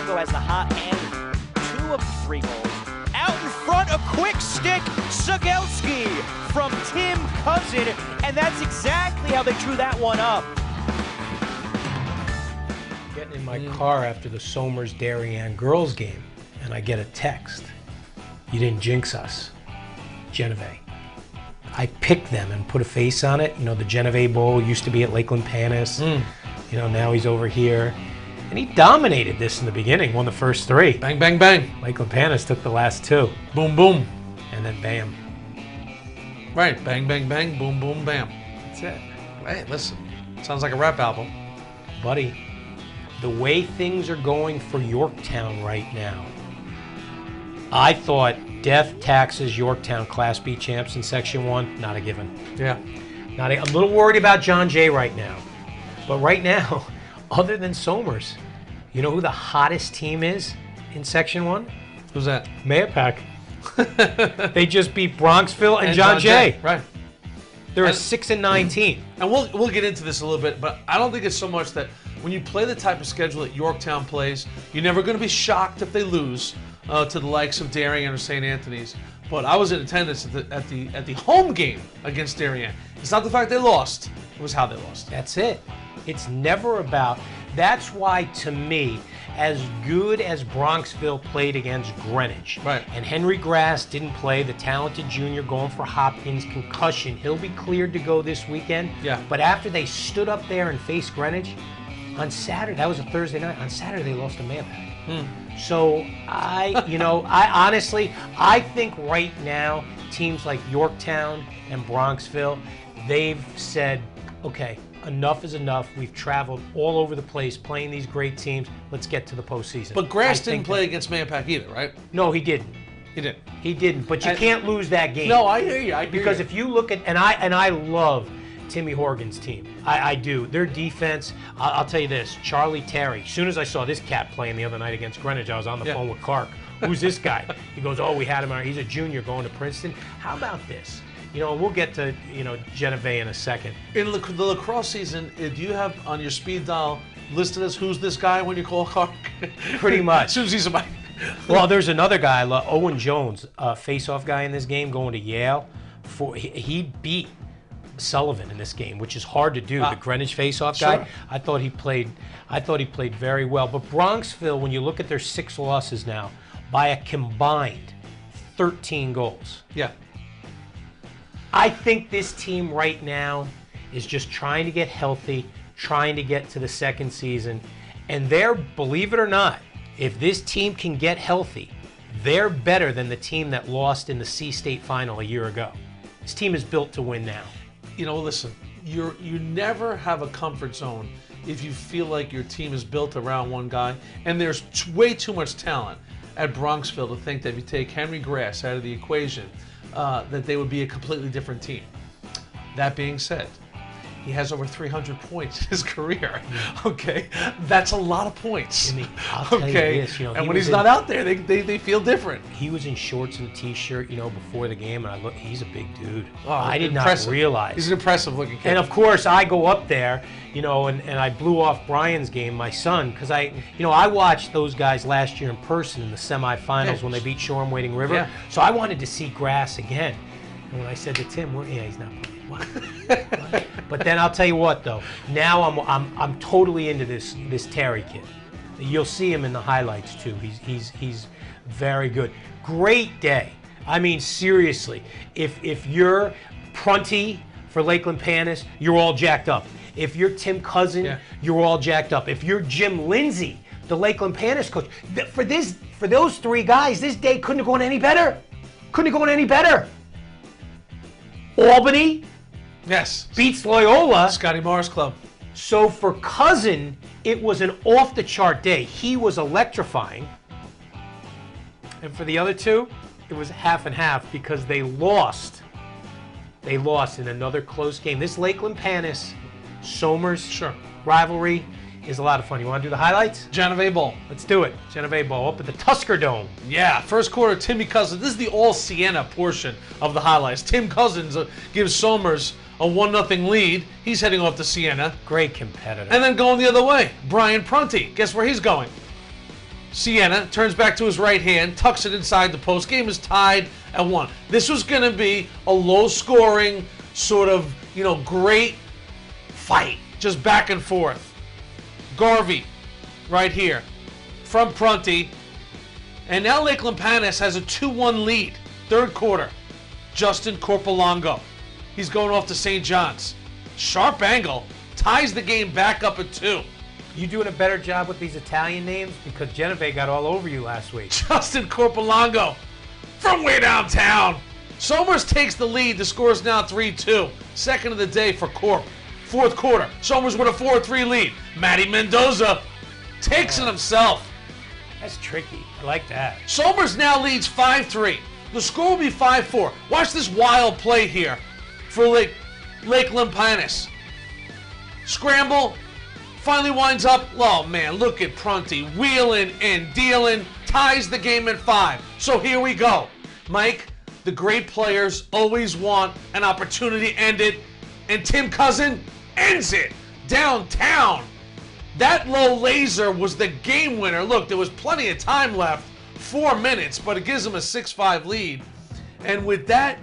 Longo has the hot hand, 2 of the 3 goals. Out in front, a quick stick, Sagelski from Tim Cousin, and that's exactly how they drew that one up. Getting in my car after the Somers-Darien girls game, and I get a text. You didn't jinx us, Genevieve. I picked them and put a face on it. You know, the Genevieve Bowl used to be at Lakeland Panis. You know, now he's over here. And he dominated this in the beginning, won the first 3. Bang, bang, bang. Lakeland Panis took the last 2. Boom, boom. And then bam. Right, bang, bang, bang, boom, boom, bam. That's it. Hey, listen, sounds like a rap album. Buddy, the way things are going for Yorktown right now, I thought death, taxes, Yorktown Class B champs in Section 1, not a given. Yeah. I'm a little worried about John Jay right now. But right now, other than Somers, you know who the hottest team is in Section 1? Who's that? Mayapack. They just beat Bronxville and John Jay. Right. They're a 6-9 team. And we'll get into this a little bit, but I don't think it's so much that when you play the type of schedule that Yorktown plays, you're never going to be shocked if they lose to the likes of Darien or St. Anthony's. But I was in attendance at the home game against Darien. It's not the fact they lost; it was how they lost. That's it. It's never about. That's why, to me, as good as Bronxville played against Greenwich, right, and Henry Grass didn't play, the talented junior going for Hopkins, concussion, he'll be cleared to go this weekend. Yeah. But after they stood up there and faced Greenwich, on Saturday, that was a Thursday night, on Saturday they lost to Mayapack. So I honestly think right now, teams like Yorktown and Bronxville, they've said, okay, enough is enough. We've traveled all over the place playing these great teams. Let's get to the postseason. But Grass didn't play against Mayapack either, right? No, he didn't. He didn't. He didn't. But you can't lose that game. No, I hear you. Because if you look at, and I love Timmy Horgan's team. I do. Their defense, I'll tell you this, Charlie Terry, as soon as I saw this cat playing the other night against Greenwich, I was on the phone with Clark. Who's this guy? He goes, oh, we had him. He's a junior going to Princeton. How about this? You know, and we'll get to, Genevieve in a second. In the lacrosse season, do you have on your speed dial listed as who's this guy when you call Clark? Pretty much. As soon as he's somebody. Well, there's another guy, Owen Jones, face-off guy in this game, going to Yale. He beat Sullivan in this game, which is hard to do. The Greenwich face-off guy. Sure. I thought he played very well. But Bronxville, when you look at their 6 losses now, by a combined 13 goals. Yeah. I think this team right now is just trying to get healthy, trying to get to the second season, and they're, believe it or not, if this team can get healthy, they're better than the team that lost in the C-State final a year ago. This team is built to win now. You know, listen, you never have a comfort zone if you feel like your team is built around one guy, and there's way too much talent at Bronxville to think that if you take Henry Grass out of the equation, that they would be a completely different team. That being said, he has over 300 points in his career. Okay, that's a lot of points. I'll tell you this, and when he's not out there, they feel different. He was in shorts and a t-shirt, before the game, and he's a big dude. Oh, I did not realize. He's an impressive looking kid. And of course, I go up there, and I blew off Brian's game, my son, because I watched those guys last year in person in the semifinals when they beat Shoreham Wading River. Yeah. So I wanted to see Grass again. And when I said to Tim, he's not playing. What? But then I'll tell you what, though. Now I'm totally into this Terry kid. You'll see him in the highlights too. He's very good. Great day. I mean, seriously. If you're Prunty for Lakeland Panis, you're all jacked up. If you're Tim Cousin, you're all jacked up. If you're Jim Lindsay, the Lakeland Panis coach, for those 3 guys, this day couldn't have gone any better. Couldn't have gone any better. Albany. Yes. Beats Loyola. Scotty Morris Club. So for Cousin, it was an off-the-chart day. He was electrifying. And for the other 2, it was half and half because they lost. They lost in another close game. This Lakeland Panis Somers rivalry is a lot of fun. You want to do the highlights? Genevieve Bowl. Let's do it. Genevieve Bowl up at the Tusker Dome. Yeah, first quarter, Timmy Cousins. This is the all-Sienna portion of the highlights. Tim Cousins gives Somers a 1-0 lead. He's heading off to Sienna. Great competitor. And then going the other way, Brian Prunty. Guess where he's going? Sienna turns back to his right hand, tucks it inside the post. Game is tied at 1. This was going to be a low-scoring, sort of, great fight, just back and forth. Garvey, right here, from Prunty. And now Lake Limpanis has a 2-1 lead, third quarter. Justin Corpolongo. He's going off to St. John's. Sharp angle, ties the game back up at 2. You doing a better job with these Italian names? Because Genevieve got all over you last week. Justin Corpolongo from way downtown. Somers takes the lead. The score is now 3-2. Second of the day for Corp. Fourth quarter. Somers with a 4-3 lead. Matty Mendoza takes it himself. That's tricky. I like that. Somers now leads 5-3. The score will be 5-4. Watch this wild play here for Lake Limpanis. Scramble. Finally winds up. Oh, man, look at Prunty. Wheeling and dealing. Ties the game at 5. So here we go. Mike, the great players always want an opportunity to end it. And Tim Cousin ends it downtown. That low laser was the game winner. Look, there was plenty of time left. 4 minutes, but it gives them a 6-5 lead. And with that,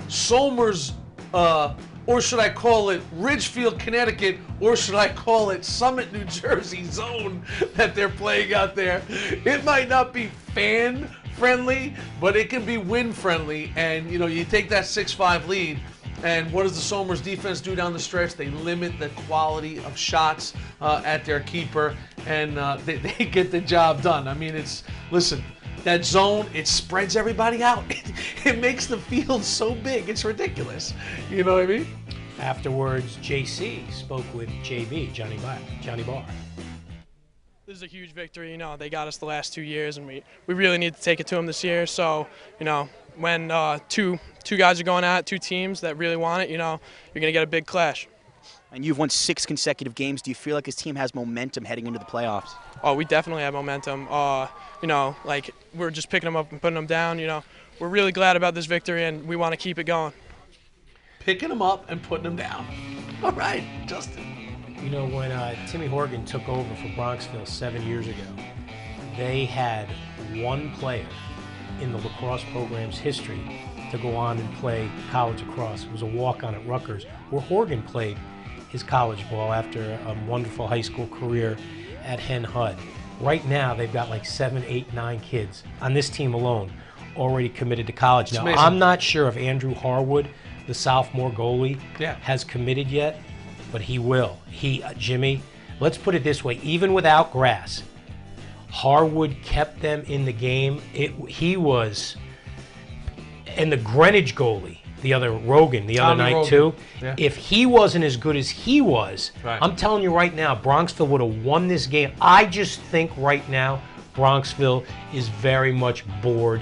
Somers, or should I call it Ridgefield, Connecticut, or should I call it Summit, New Jersey zone that they're playing out there, it might not be fan-friendly, but it can be win-friendly. And, you take that 6-5 lead, and what does the Somers defense do down the stretch? They limit the quality of shots at their keeper, and they get the job done. I mean, listen, that zone, it spreads everybody out. It makes the field so big, it's ridiculous. You know what I mean? Afterwards, JC spoke with JB, Johnny Barr. This is a huge victory. They got us the last 2 years, and we really need to take it to them this year. So, when two guys are going at it, 2 teams that really want it, you're going to get a big clash. And you've won 6 consecutive games. Do you feel like this team has momentum heading into the playoffs? Oh, we definitely have momentum. We're just picking them up and putting them down. We're really glad about this victory, and we want to keep it going. Picking them up and putting them down. All right, Justin. When Timmy Horgan took over for Bronxville 7 years ago, they had one player in the lacrosse program's history to go on and play college lacrosse. It was a walk-on at Rutgers, where Horgan played his college ball after a wonderful high school career at Hen Hud. Right now, they've got like 7, 8, 9 kids on this team alone already committed to college. Now, I'm not sure if Andrew Harwood, the sophomore goalie, has committed yet, but he will. Jimmy, let's put it this way, even without grass, Harwood kept them in the game. He was, and the Greenwich goalie, the other Rogan, the other night too. Yeah. If he wasn't as good as he was, I'm telling you right now, Bronxville would have won this game. I just think right now, Bronxville is very much bored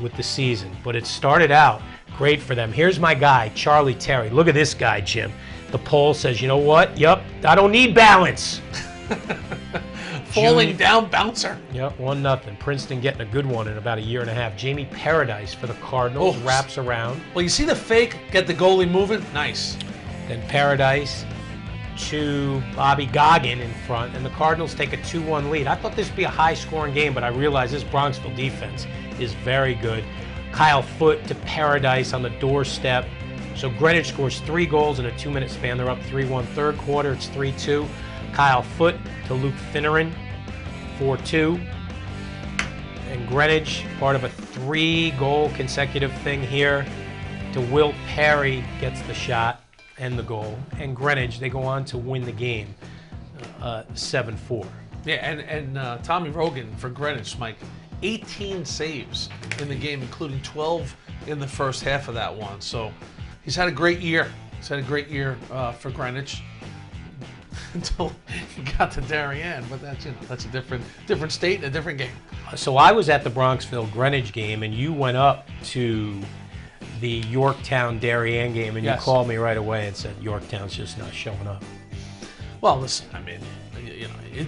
with the season. But it started out great for them. Here's my guy, Charlie Terry. Look at this guy, Jim. The poll says, you know what? Yep, I don't need balance. Falling down bouncer. Yep, 1-0. Princeton getting a good one in about a year and a half. Jamie Paradise for the Cardinals wraps around. Well, you see the fake, get the goalie moving? Nice. Then Paradise to Bobby Goggin in front, and the Cardinals take a 2-1 lead. I thought this would be a high-scoring game, but I realized this Bronxville defense is very good. Kyle Foote to Paradise on the doorstep. So Greenwich scores 3 goals in a 2-minute span. They're up 3-1. Third quarter, it's 3-2. Kyle Foote to Luke Finneran, 4-2. And Greenwich, part of a 3-goal consecutive thing here, to Wilt Perry gets the shot and the goal. And Greenwich, they go on to win the game 7-4. Yeah, and Tommy Rogan for Greenwich, Mike, 18 saves in the game, including 12 in the first half of that one. So he's had a great year. He's had a great year for Greenwich until he got to Darien, but that's a different state and a different game. So I was at the Bronxville Greenwich game, and you went up to the Yorktown Darien game, and you called me right away and said Yorktown's just not showing up. Well, listen, I mean,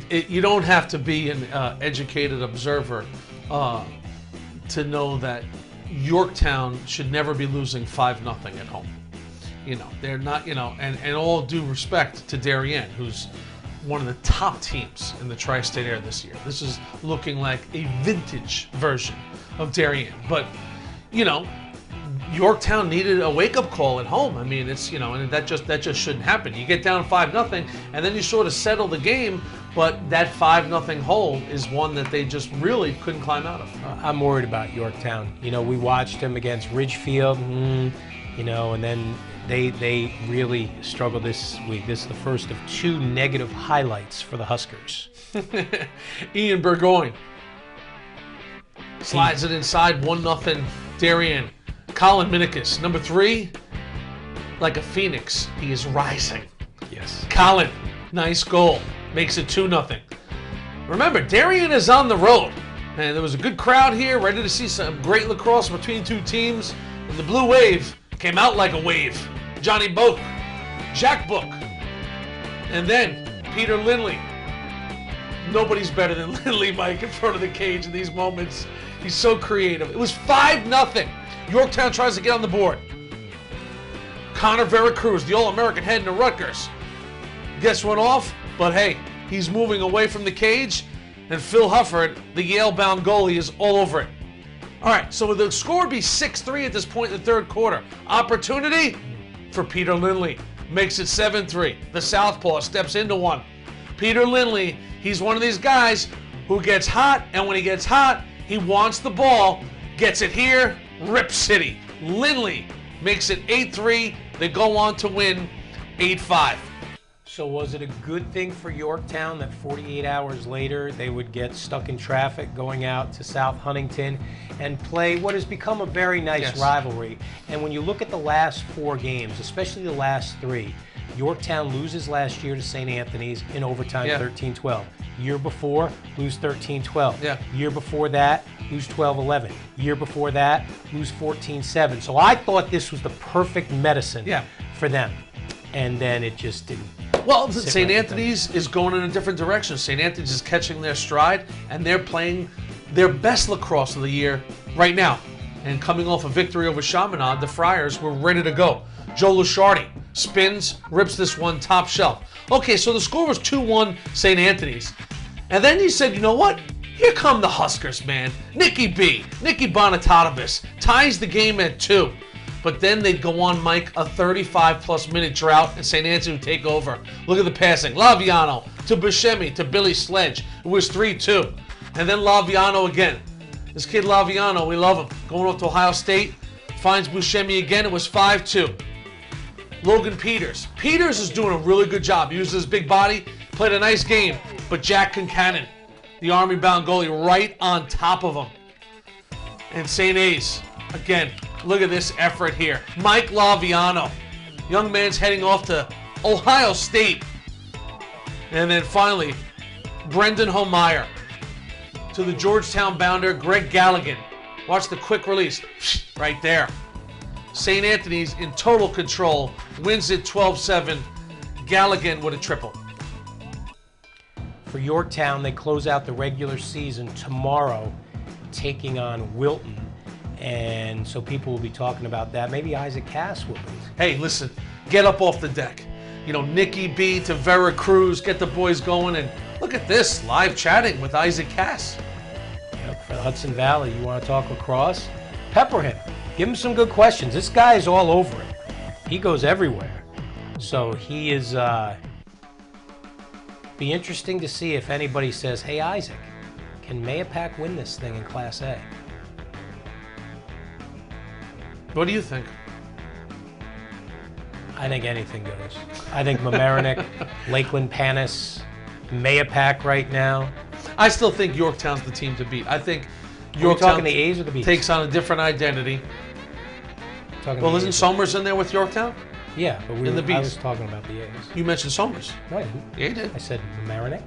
you don't have to be an educated observer to know that Yorktown should never be losing 5-0 at home. They're not, and all due respect to Darien, who's one of the top teams in the tri-state area this year. This is looking like a vintage version of Darien. But, you know, Yorktown needed a wake-up call at home. I mean, it's, you know, and that just shouldn't happen. You get down 5-0, and then you sort of settle the game, but that 5-0 hole is one that they just really couldn't climb out of. I'm worried about Yorktown. You know, we watched them against Ridgefield, you know, and then they really struggled this week. This is the first of 2 negative highlights for the Huskers. Ian Burgoyne slides it inside, 1-0 Darien. Colin Minikis, number 3, like a phoenix, he is rising. Yes. Colin, nice goal, makes it 2-0. Remember, Darien is on the road, and there was a good crowd here, ready to see some great lacrosse between 2 teams, and the Blue Wave came out like a wave. Johnny Boak, Jack Book, and then Peter Lindley. Nobody's better than Lindley, Mike, in front of the cage in these moments. He's so creative. It was 5-0. Yorktown tries to get on the board. Connor Veracruz, the All-American heading to Rutgers, gets one off, but hey, he's moving away from the cage, and Phil Hufford, the Yale-bound goalie, is all over it. All right, so the score would be 6-3 at this point in the third quarter. Opportunity for Peter Lindley. Makes it 7-3. The southpaw steps into one. Peter Lindley, he's one of these guys who gets hot, and when he gets hot, he wants the ball, gets it here, Rip City. Lindley makes it 8-3. They go on to win 8-5. So was it a good thing for Yorktown that 48 hours later they would get stuck in traffic going out to South Huntington and play what has become a very nice rivalry? And when you look at the last 4 games, especially the last 3, Yorktown loses last year to St. Anthony's in overtime 13-12. Year before, lose 13-12. Yeah. Year before that, lose 12-11. Year before that, lose 14-7. So I thought this was the perfect medicine for them. And then it just didn't. Well, St. Anthony's is going in a different direction. St. Anthony's is catching their stride, and they're playing their best lacrosse of the year right now. And coming off a victory over Chaminade, the Friars were ready to go. Joe Lushardi spins, rips this one top shelf. Okay, so the score was 2-1 St. Anthony's. And then he said, you know what? Here come the Huskers, man. Nicky Bonatatabis ties the game at 2. But then they'd go on, Mike, a 35-plus minute drought, and St. Anthony would take over. Look at the passing. Laviano to Buscemi to Billy Sledge. It was 3-2. And then Laviano again. This kid Laviano, we love him. Going off to Ohio State, finds Buscemi again. It was 5-2. Logan Peters. Peters is doing a really good job. He uses his big body, played a nice game. But Jack Concannon, the Army-bound goalie, right on top of him. And St. A's, again, look at this effort here. Mike Laviano. Young man's heading off to Ohio State. And then finally, Brendan Homeyer to the Georgetown bounder, Greg Galligan. Watch the quick release. Right there. St. Anthony's in total control. Wins it 12-7. Galligan with a triple. For Yorktown, they close out the regular season tomorrow, taking on Wilton. And so people will be talking about that. Maybe Isaac Cass will be. Hey, listen, get up off the deck. You know, Nicky B to Veracruz, get the boys going. And look at this, live chatting with Isaac Cass. Yep, for Hudson Valley, you want to talk lacrosse? Pepper him. Give him some good questions. This guy is all over it. He goes everywhere. So he is, be interesting to see if anybody says, hey, Isaac, can Mayapack win this thing in Class A? What do you think? I think anything goes. I think Mamaroneck, Lakeland Panis, Mayapack right now. I still think Yorktown's the team to beat. I think Yorktown talking the A's or the B's? Takes on a different identity. Well, isn't Somers in there with Yorktown? Yeah, but in the B's. I was talking about the A's. You mentioned Somers. No, I didn't. Yeah, you did. I said Mamaroneck,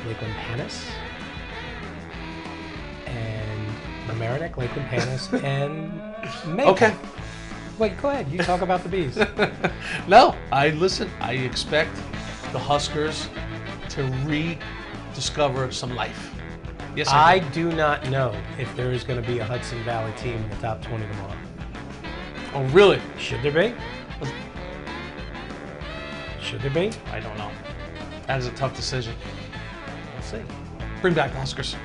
Lakeland Panis, and Mamaroneck, Lakeland Panis, and Mayapack. Okay. Wait, go ahead. You talk about the B's. No, I expect the Huskers to rediscover some life. Yes, I do not know if there is going to be a Hudson Valley team in the top 20 tomorrow. Oh, really? Should there be? Should there be? I don't know. That is a tough decision. We'll see. Bring back Oscars.